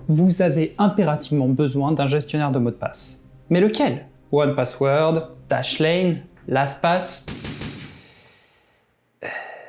vous avez impérativement besoin d'un gestionnaire de mots de passe. Mais lequel? 1Password, Dashlane, LastPass?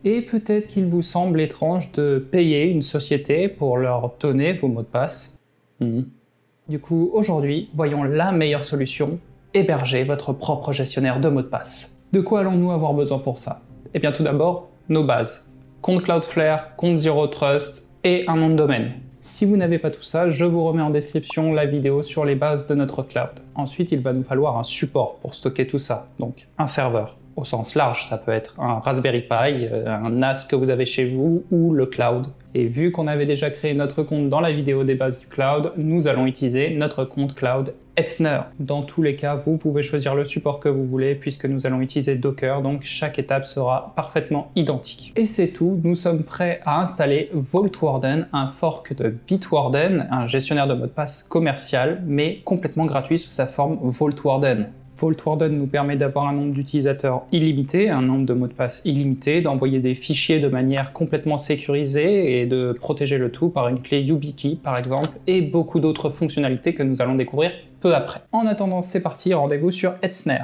Et peut-être qu'il vous semble étrange de payer une société pour leur donner vos mots de passe. Du coup, aujourd'hui, voyons la meilleure solution, héberger votre propre gestionnaire de mots de passe. De quoi allons-nous avoir besoin pour ça? Eh bien tout d'abord, nos bases. Compte Cloudflare, compte Zero Trust et un nom de domaine. Si vous n'avez pas tout ça, je vous remets en description la vidéo sur les bases de notre cloud. Ensuite, il va nous falloir un support pour stocker tout ça, donc un serveur. Au sens large, ça peut être un Raspberry Pi, un NAS que vous avez chez vous ou le cloud. Et vu qu'on avait déjà créé notre compte dans la vidéo des bases du cloud, nous allons utiliser notre compte cloud Hetzner. Dans tous les cas, vous pouvez choisir le support que vous voulez puisque nous allons utiliser Docker, donc chaque étape sera parfaitement identique. Et c'est tout, nous sommes prêts à installer VaultWarden, un fork de Bitwarden, un gestionnaire de mots de passe commercial, mais complètement gratuit sous sa forme VaultWarden. VaultWarden nous permet d'avoir un nombre d'utilisateurs illimité, un nombre de mots de passe illimité, d'envoyer des fichiers de manière complètement sécurisée et de protéger le tout par une clé YubiKey par exemple, et beaucoup d'autres fonctionnalités que nous allons découvrir peu après. En attendant, c'est parti, rendez-vous sur Hetzner.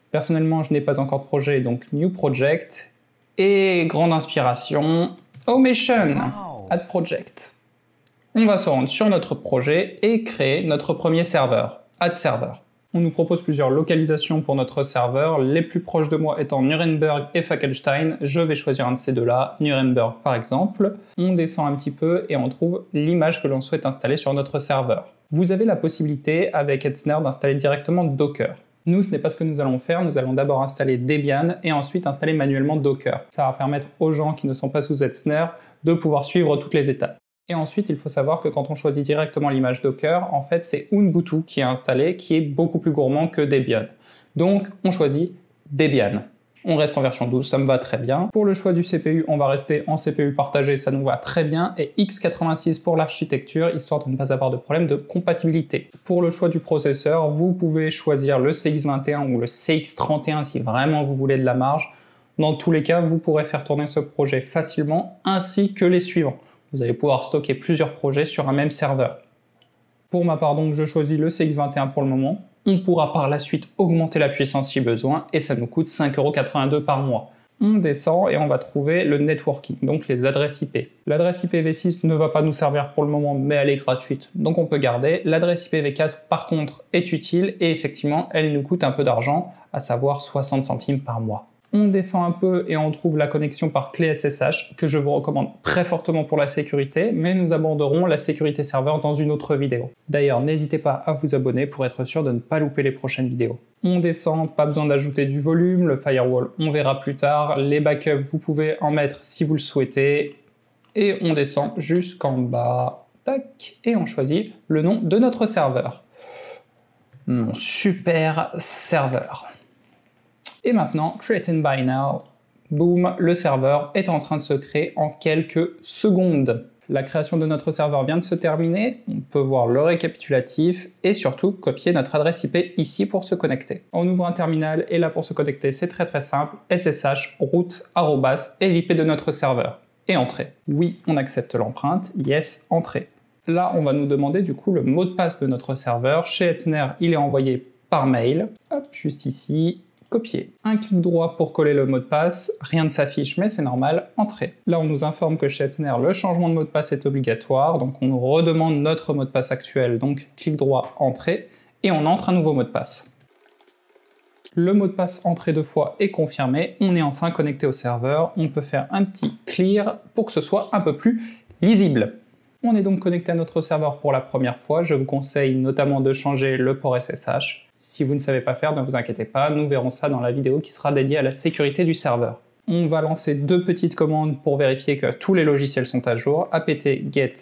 Personnellement, je n'ai pas encore de projet, donc New Project, et grande inspiration, Automation, Add Project. On va se rendre sur notre projet et créer notre premier serveur, Add Server. On nous propose plusieurs localisations pour notre serveur, les plus proches de moi étant Nuremberg et Fackelstein. Je vais choisir un de ces deux-là, Nuremberg par exemple. On descend un petit peu et on trouve l'image que l'on souhaite installer sur notre serveur. Vous avez la possibilité avec Hetzner d'installer directement Docker. Nous, ce n'est pas ce que nous allons faire, nous allons d'abord installer Debian et ensuite installer manuellement Docker. Ça va permettre aux gens qui ne sont pas sous Hetzner de pouvoir suivre toutes les étapes. Et ensuite, il faut savoir que quand on choisit directement l'image Docker, en fait, c'est Ubuntu qui est installé, qui est beaucoup plus gourmand que Debian. Donc, on choisit Debian. On reste en version 12, ça me va très bien. Pour le choix du CPU, on va rester en CPU partagé, ça nous va très bien. Et x86 pour l'architecture, histoire de ne pas avoir de problème de compatibilité. Pour le choix du processeur, vous pouvez choisir le CX21 ou le CX31 si vraiment vous voulez de la marge. Dans tous les cas, vous pourrez faire tourner ce projet facilement, ainsi que les suivants. Vous allez pouvoir stocker plusieurs projets sur un même serveur. Pour ma part donc, je choisis le CX21 pour le moment. On pourra par la suite augmenter la puissance si besoin et ça nous coûte 5,82 € par mois. On descend et on va trouver le networking, donc les adresses IP. L'adresse IPv6 ne va pas nous servir pour le moment, mais elle est gratuite, donc on peut garder. L'adresse IPv4 par contre est utile et effectivement elle nous coûte un peu d'argent, à savoir 60 centimes par mois. On descend un peu et on trouve la connexion par clé SSH que je vous recommande très fortement pour la sécurité, mais nous aborderons la sécurité serveur dans une autre vidéo. D'ailleurs, n'hésitez pas à vous abonner pour être sûr de ne pas louper les prochaines vidéos. On descend, pas besoin d'ajouter du volume, le firewall on verra plus tard, les backups vous pouvez en mettre si vous le souhaitez, et on descend jusqu'en bas, tac, et on choisit le nom de notre serveur. Mon super serveur. Et maintenant, Create and Buy Now, boum, le serveur est en train de se créer en quelques secondes. La création de notre serveur vient de se terminer, on peut voir le récapitulatif et surtout copier notre adresse IP ici pour se connecter. On ouvre un terminal et là pour se connecter c'est très simple, SSH, root, arrobas et l'IP de notre serveur. Et entrée. Oui, on accepte l'empreinte, yes, entrée. Là, on va nous demander du coup le mot de passe de notre serveur. Chez Hetzner, il est envoyé par mail, hop, juste ici. Copier. Un clic droit pour coller le mot de passe, rien ne s'affiche mais c'est normal, entrée. Là on nous informe que chez Hetzner le changement de mot de passe est obligatoire, donc on nous redemande notre mot de passe actuel, donc clic droit, entrée, et on entre un nouveau mot de passe. Le mot de passe entré 2 fois est confirmé, on est enfin connecté au serveur, on peut faire un petit clear pour que ce soit un peu plus lisible. On est donc connecté à notre serveur pour la première fois, je vous conseille notamment de changer le port SSH. Si vous ne savez pas faire, ne vous inquiétez pas, nous verrons ça dans la vidéo qui sera dédiée à la sécurité du serveur. On va lancer 2 petites commandes pour vérifier que tous les logiciels sont à jour, apt get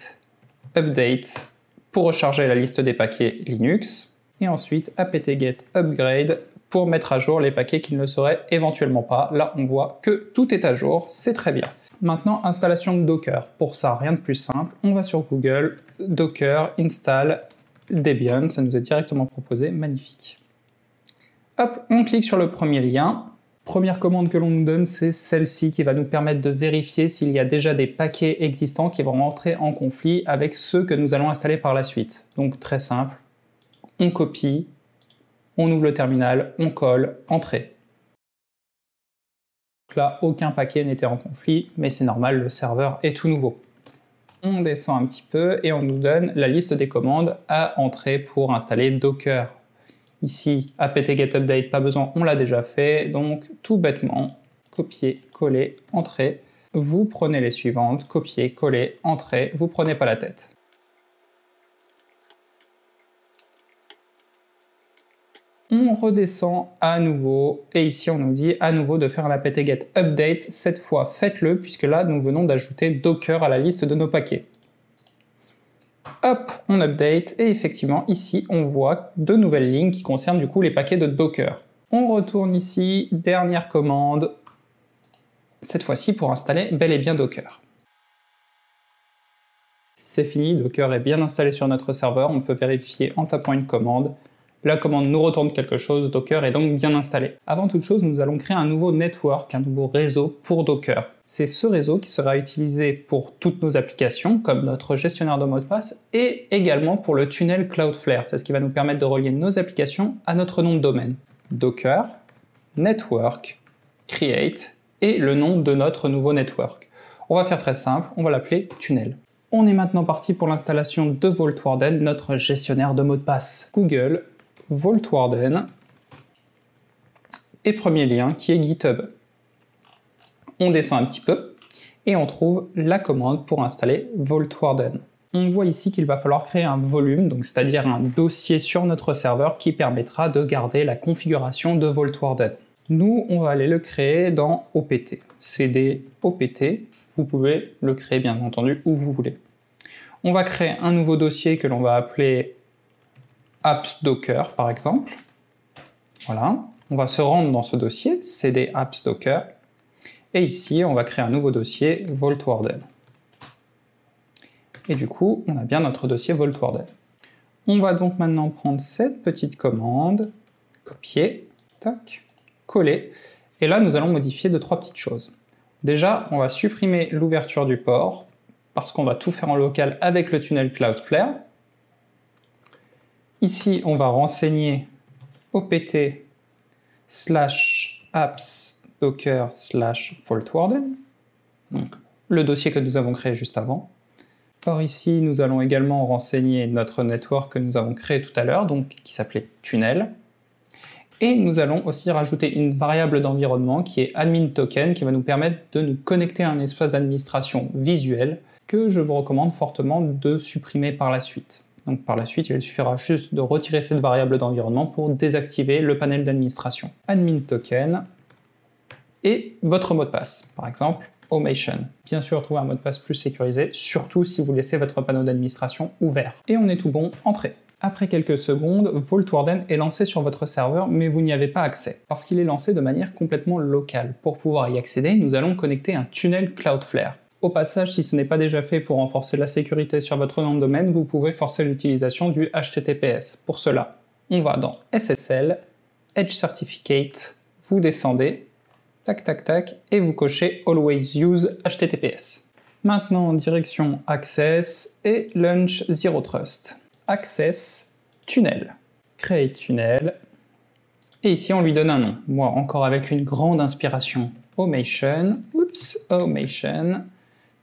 update pour recharger la liste des paquets Linux, et ensuite apt get upgrade pour mettre à jour les paquets qui ne le seraient éventuellement pas. Là on voit que tout est à jour, c'est très bien. Maintenant, installation de Docker. Pour ça, rien de plus simple, on va sur Google, Docker, install, Debian, ça nous est directement proposé, magnifique. Hop, on clique sur le premier lien, Première commande que l'on nous donne, c'est celle-ci qui va nous permettre de vérifier s'il y a déjà des paquets existants qui vont rentrer en conflit avec ceux que nous allons installer par la suite. Donc très simple, on copie, on ouvre le terminal, on colle, entrée. Donc là, aucun paquet n'était en conflit, mais c'est normal, le serveur est tout nouveau. On descend un petit peu et on nous donne la liste des commandes à entrer pour installer Docker. Ici, apt-get update, pas besoin, on l'a déjà fait, donc tout bêtement, copier, coller, entrer. Vous prenez les suivantes, copier, coller, entrer, vous prenez pas la tête. On redescend à nouveau, et ici on nous dit à nouveau de faire un apt-get update. Cette fois, faites-le, puisque là, nous venons d'ajouter Docker à la liste de nos paquets. Hop, on update, et effectivement, ici, on voit deux nouvelles lignes qui concernent du coup les paquets de Docker. On retourne ici, dernière commande, cette fois-ci pour installer bel et bien Docker. C'est fini, Docker est bien installé sur notre serveur, on peut vérifier en tapant une commande. La commande nous retourne quelque chose, Docker est donc bien installé. Avant toute chose, nous allons créer un nouveau network, un nouveau réseau pour Docker. C'est ce réseau qui sera utilisé pour toutes nos applications, comme notre gestionnaire de mots de passe, et également pour le tunnel Cloudflare. C'est ce qui va nous permettre de relier nos applications à notre nom de domaine. Docker, network, create, et le nom de notre nouveau network. On va faire très simple, on va l'appeler tunnel. On est maintenant parti pour l'installation de Vault Warden, notre gestionnaire de mots de passe. Google, Vault Warden, et premier lien qui est GitHub. On descend un petit peu et on trouve la commande pour installer Vault Warden. On voit ici qu'il va falloir créer un volume, donc c'est-à-dire un dossier sur notre serveur qui permettra de garder la configuration de Vault Warden. Nous, on va aller le créer dans OPT. CD OPT, vous pouvez le créer bien entendu où vous voulez. On va créer un nouveau dossier que l'on va appeler apps Docker par exemple. Voilà, on va se rendre dans ce dossier, cd apps Docker, et ici on va créer un nouveau dossier Vault Warden. Et du coup, on a bien notre dossier Vault Warden. On va donc maintenant prendre cette petite commande, copier, tac, coller, et là nous allons modifier 2-3 petites choses. Déjà, on va supprimer l'ouverture du port, parce qu'on va tout faire en local avec le tunnel Cloudflare. Ici, on va renseigner opt/apps docker/Vault Warden, donc le dossier que nous avons créé juste avant. Or ici, nous allons également renseigner notre network que nous avons créé tout à l'heure, donc qui s'appelait tunnel. Et nous allons aussi rajouter une variable d'environnement qui est admin token, qui va nous permettre de nous connecter à un espace d'administration visuel que je vous recommande fortement de supprimer par la suite. Donc par la suite, il suffira juste de retirer cette variable d'environnement pour désactiver le panel d'administration. Admin token et votre mot de passe, par exemple Automation. Bien sûr, trouver un mot de passe plus sécurisé, surtout si vous laissez votre panneau d'administration ouvert. Et on est tout bon, entrée. Après quelques secondes, Vault Warden est lancé sur votre serveur, mais vous n'y avez pas accès, parce qu'il est lancé de manière complètement locale. Pour pouvoir y accéder, nous allons connecter un tunnel Cloudflare. Au passage, si ce n'est pas déjà fait pour renforcer la sécurité sur votre nom de domaine, vous pouvez forcer l'utilisation du HTTPS. Pour cela, on va dans SSL, Edge Certificate, vous descendez, tac tac tac, et vous cochez Always Use HTTPS. Maintenant, direction Access et Launch Zero Trust. Access, tunnel. Create tunnel. Et ici, on lui donne un nom. Moi, encore avec une grande inspiration. Automation. Oups, Automation.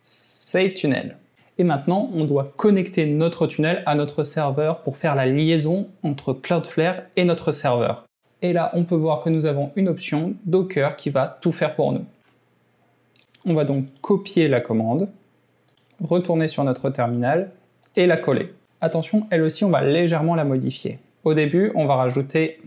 Save tunnel. Et maintenant, on doit connecter notre tunnel à notre serveur pour faire la liaison entre Cloudflare et notre serveur. Et là, on peut voir que nous avons une option Docker qui va tout faire pour nous. On va donc copier la commande, retourner sur notre terminal et la coller. Attention, elle aussi, on va légèrement la modifier. Au début, on va rajouter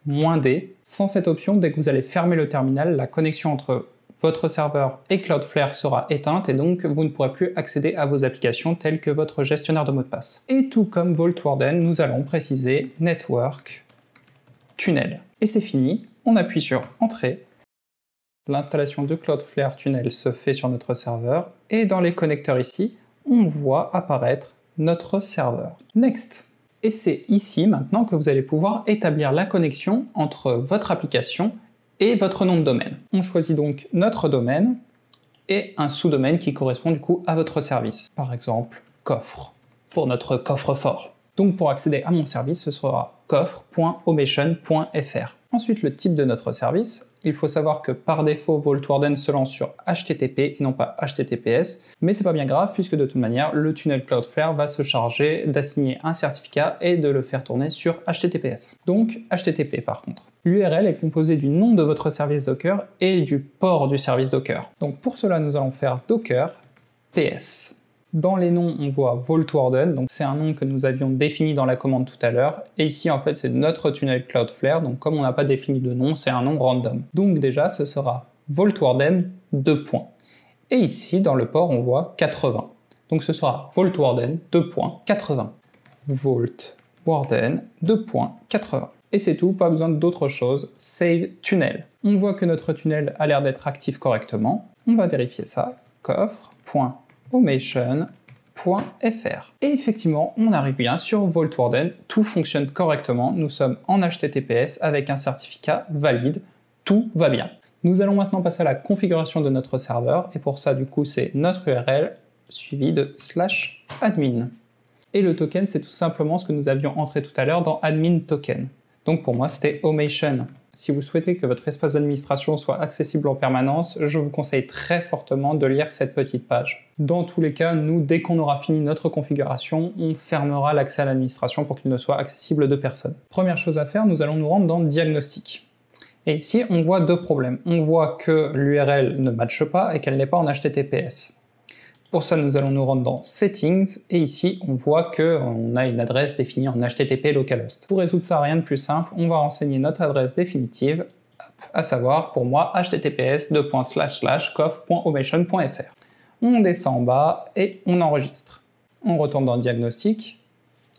-d. Sans cette option, dès que vous allez fermer le terminal, la connexion entre votre serveur et Cloudflare sera éteinte et donc vous ne pourrez plus accéder à vos applications telles que votre gestionnaire de mots de passe. Et tout comme Vault Warden, nous allons préciser Network, Tunnel. Et c'est fini, on appuie sur Entrée. L'installation de Cloudflare Tunnel se fait sur notre serveur et dans les connecteurs ici, on voit apparaître notre serveur. Next. Et c'est ici maintenant que vous allez pouvoir établir la connexion entre votre application et votre nom de domaine. On choisit donc notre domaine et un sous-domaine qui correspond du coup à votre service. Par exemple, coffre, pour notre coffre-fort. Donc pour accéder à mon service, ce sera coffre.omation.fr. Ensuite, le type de notre service. Il faut savoir que par défaut, Vault Warden se lance sur HTTP et non pas HTTPS, mais c'est pas bien grave puisque de toute manière, le tunnel Cloudflare va se charger d'assigner un certificat et de le faire tourner sur HTTPS. Donc HTTP par contre. L'URL est composée du nom de votre service Docker et du port du service Docker. Donc pour cela, nous allons faire Docker PS. Dans les noms, on voit Vault Warden, donc c'est un nom que nous avions défini dans la commande tout à l'heure. Et ici, en fait, c'est notre tunnel Cloudflare, donc comme on n'a pas défini de nom, c'est un nom random. Donc déjà, ce sera Vault Warden 2 points. Et ici, dans le port, on voit 80. Donc ce sera Vault Warden 2.80. Vault Warden 2.80. Et c'est tout, pas besoin d'autre chose. Save tunnel. On voit que notre tunnel a l'air d'être actif correctement. On va vérifier ça. Coffre.omation.fr. Et effectivement, on arrive bien sur Vault Warden, tout fonctionne correctement, nous sommes en HTTPS avec un certificat valide, tout va bien. Nous allons maintenant passer à la configuration de notre serveur, et pour ça, du coup, c'est notre URL suivi de /admin. Et le token, c'est tout simplement ce que nous avions entré tout à l'heure dans admin token. Donc pour moi, c'était Omation. Si vous souhaitez que votre espace d'administration soit accessible en permanence, je vous conseille très fortement de lire cette petite page. Dans tous les cas, nous, dès qu'on aura fini notre configuration, on fermera l'accès à l'administration pour qu'il ne soit accessible de personne. Première chose à faire, nous allons nous rendre dans Diagnostic. Et ici, on voit deux problèmes. On voit que l'URL ne matche pas et qu'elle n'est pas en HTTPS. Pour ça, nous allons nous rendre dans Settings, et ici, on voit qu'on a une adresse définie en HTTP localhost. Pour résoudre ça, rien de plus simple, on va renseigner notre adresse définitive, à savoir, pour moi, https://coff.omation.fr. On descend en bas et on enregistre. On retourne dans Diagnostic,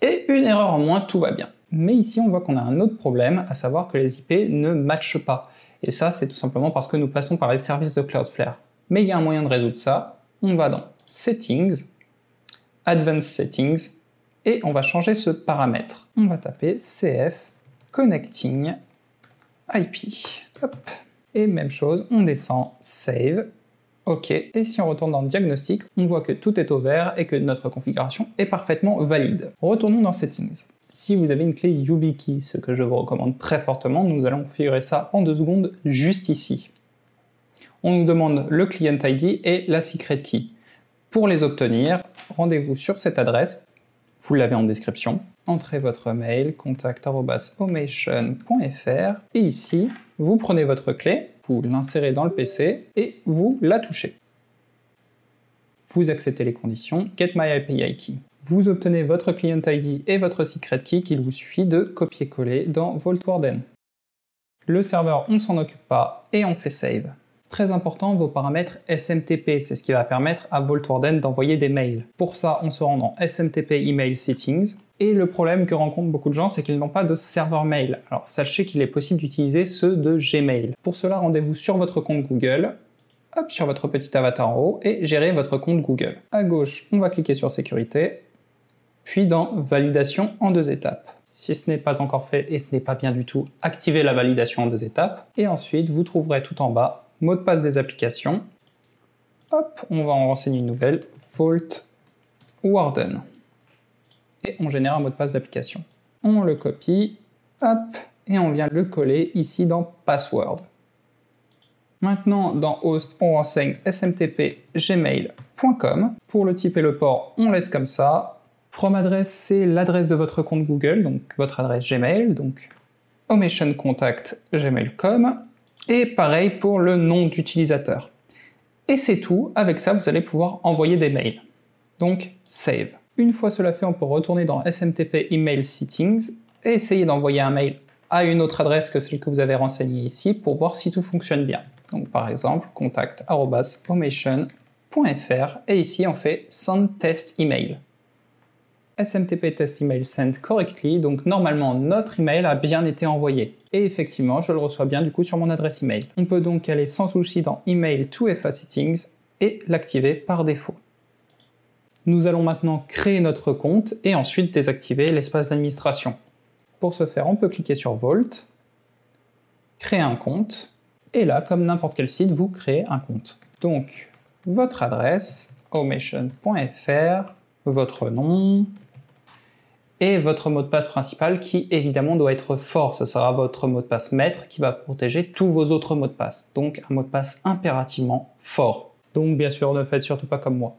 et une erreur en moins, tout va bien. Mais ici, on voit qu'on a un autre problème, à savoir que les IP ne matchent pas. Et ça, c'est tout simplement parce que nous passons par les services de Cloudflare. Mais il y a un moyen de résoudre ça. On va dans Settings, Advanced Settings, et on va changer ce paramètre. On va taper CF Connecting IP. Hop. Et même chose, on descend Save, OK. Et si on retourne dans Diagnostic, on voit que tout est au vert et que notre configuration est parfaitement valide. Retournons dans Settings. Si vous avez une clé YubiKey, ce que je vous recommande très fortement, nous allons configurer ça en 2 secondes juste ici. On nous demande le client ID et la secret key. Pour les obtenir, rendez-vous sur cette adresse, vous l'avez en description, entrez votre mail contact@omation.fr et ici, vous prenez votre clé, vous l'insérez dans le PC et vous la touchez. Vous acceptez les conditions, Get My API Key. Vous obtenez votre client ID et votre secret key qu'il vous suffit de copier-coller dans Vault Warden. Le serveur, on ne s'en occupe pas et on fait Save. Très important, vos paramètres SMTP, c'est ce qui va permettre à Vault Warden d'envoyer des mails. Pour ça, on se rend dans SMTP Email Settings, et le problème que rencontrent beaucoup de gens, c'est qu'ils n'ont pas de serveur mail. Alors sachez qu'il est possible d'utiliser ceux de Gmail. Pour cela, rendez-vous sur votre compte Google, hop, sur votre petit avatar en haut, et gérez votre compte Google. À gauche, on va cliquer sur Sécurité, puis dans Validation en 2 étapes. Si ce n'est pas encore fait, et ce n'est pas bien du tout, activez la validation en 2 étapes, et ensuite, vous trouverez tout en bas mot de passe des applications. Hop, on va en renseigner une nouvelle, Vault Warden. Et on génère un mot de passe d'application. On le copie, hop, et on vient le coller ici dans Password. Maintenant, dans Host, on renseigne smtp-gmail.com. Pour le type et le port, on laisse comme ça. From adresse, c'est l'adresse de votre compte Google, donc votre adresse Gmail, donc omationcontact@gmail.com. Et pareil pour le nom d'utilisateur. Et c'est tout, avec ça vous allez pouvoir envoyer des mails. Donc Save. Une fois cela fait, on peut retourner dans SMTP Email Settings et essayer d'envoyer un mail à une autre adresse que celle que vous avez renseignée ici pour voir si tout fonctionne bien. Donc par exemple, contact@omation.fr et ici on fait Send Test Email. SMTP Test Email Sent Correctly, donc normalement notre email a bien été envoyé. Et effectivement, je le reçois bien du coup sur mon adresse email. On peut donc aller sans souci dans Email to FA Settings et l'activer par défaut. Nous allons maintenant créer notre compte et ensuite désactiver l'espace d'administration. Pour ce faire, on peut cliquer sur Vault, créer un compte, Et là, comme n'importe quel site, vous créez un compte. Donc, votre adresse, omation.fr, votre nom, et votre mot de passe principal qui évidemment doit être fort. Ce sera votre mot de passe maître qui va protéger tous vos autres mots de passe. Donc un mot de passe impérativement fort. Donc bien sûr, ne faites surtout pas comme moi.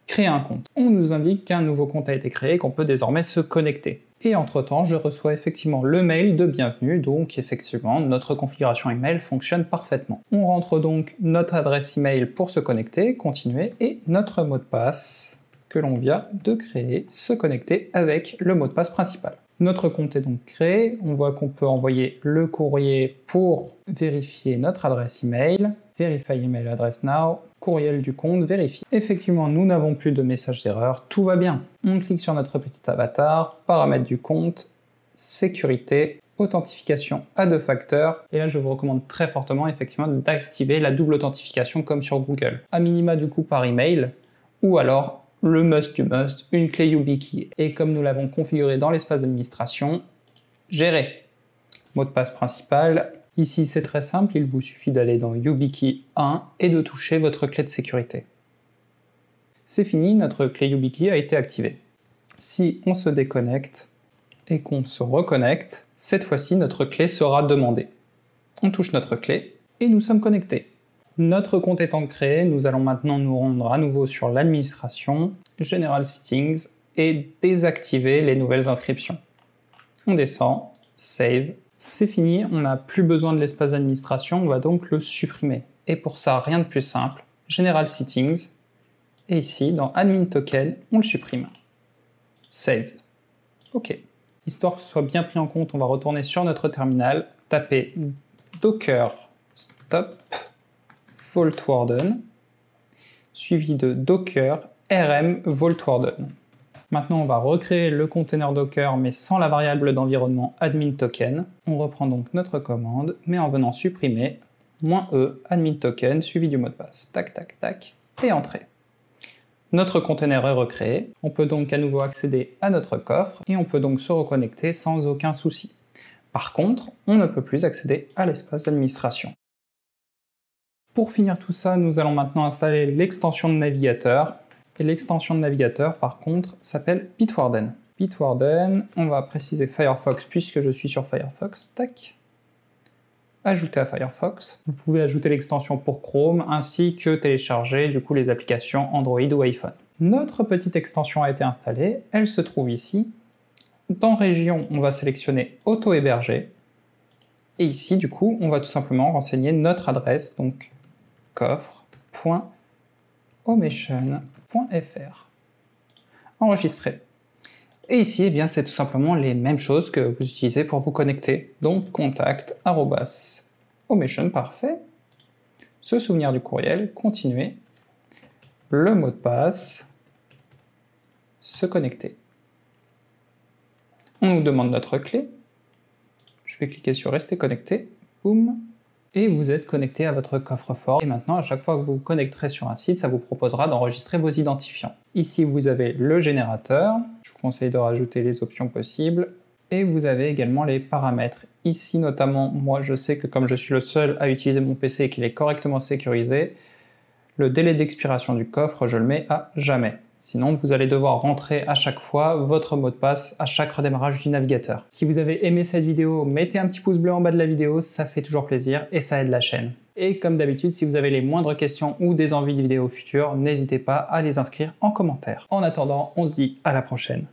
Créer un compte. On nous indique qu'un nouveau compte a été créé et qu'on peut désormais se connecter. Et entre-temps, je reçois effectivement le mail de bienvenue, donc effectivement, notre configuration email fonctionne parfaitement. On rentre donc notre adresse email pour se connecter, continuer, et notre mot de passe que l'on vient de créer, se connecter avec le mot de passe principal. Notre compte est donc créé, on voit qu'on peut envoyer le courrier pour vérifier notre adresse email, Verify email address now, courriel du compte vérifié. Effectivement, nous n'avons plus de message d'erreur, tout va bien. On clique sur notre petit avatar, paramètres du compte, sécurité, authentification à 2 facteurs, et là je vous recommande très fortement effectivement d'activer la double authentification comme sur Google. A minima du coup par email, ou alors le must du must, une clé YubiKey. Et comme nous l'avons configuré dans l'espace d'administration, gérer. Mot de passe principal. Ici, c'est très simple, il vous suffit d'aller dans YubiKey 1 et de toucher votre clé de sécurité. C'est fini, notre clé YubiKey a été activée. Si on se déconnecte et qu'on se reconnecte, cette fois-ci, notre clé sera demandée. On touche notre clé et nous sommes connectés. Notre compte étant créé, nous allons maintenant nous rendre à nouveau sur l'administration, General Settings, et désactiver les nouvelles inscriptions. On descend, Save. C'est fini, on n'a plus besoin de l'espace d'administration, on va donc le supprimer. Et pour ça, rien de plus simple, General Settings, et ici, dans Admin Token, on le supprime. Saved. OK. Histoire que ce soit bien pris en compte, on va retourner sur notre terminal, taper docker stop Vault Warden, suivi de docker rm Vault Warden. Maintenant, on va recréer le container Docker, mais sans la variable d'environnement admin token. On reprend donc notre commande, mais en venant supprimer -e admin token suivi du mot de passe. Tac, tac, tac, et entrée. Notre container est recréé. On peut donc à nouveau accéder à notre coffre et on peut donc se reconnecter sans aucun souci. Par contre, on ne peut plus accéder à l'espace d'administration. Pour finir tout ça, nous allons maintenant installer l'extension de navigateur. Et l'extension de navigateur, par contre, s'appelle Bitwarden. Bitwarden, on va préciser Firefox puisque je suis sur Firefox. Tac. Ajouter à Firefox. Vous pouvez ajouter l'extension pour Chrome ainsi que télécharger du coup les applications Android ou iPhone. Notre petite extension a été installée, elle se trouve ici. Dans Région, on va sélectionner Auto-héberger. Et ici, du coup, on va tout simplement renseigner notre adresse, donc coffre.omation.fr. Enregistrer. Et ici, eh bien, c'est tout simplement les mêmes choses que vous utilisez pour vous connecter. Donc, contact, @omation, parfait. Se souvenir du courriel, continuer. Le mot de passe, se connecter. On nous demande notre clé. Je vais cliquer sur rester connecté. Boum. Et vous êtes connecté à votre coffre-fort. Et maintenant, à chaque fois que vous vous connecterez sur un site, ça vous proposera d'enregistrer vos identifiants. Ici, vous avez le générateur. Je vous conseille de rajouter les options possibles. Et vous avez également les paramètres. Ici, notamment, moi, je sais que comme je suis le seul à utiliser mon PC et qu'il est correctement sécurisé, le délai d'expiration du coffre, je le mets à jamais. Sinon, vous allez devoir rentrer à chaque fois votre mot de passe à chaque redémarrage du navigateur. Si vous avez aimé cette vidéo, mettez un petit pouce bleu en bas de la vidéo, ça fait toujours plaisir et ça aide la chaîne. Et comme d'habitude, si vous avez les moindres questions ou des envies de vidéos futures, n'hésitez pas à les inscrire en commentaire. En attendant, on se dit à la prochaine.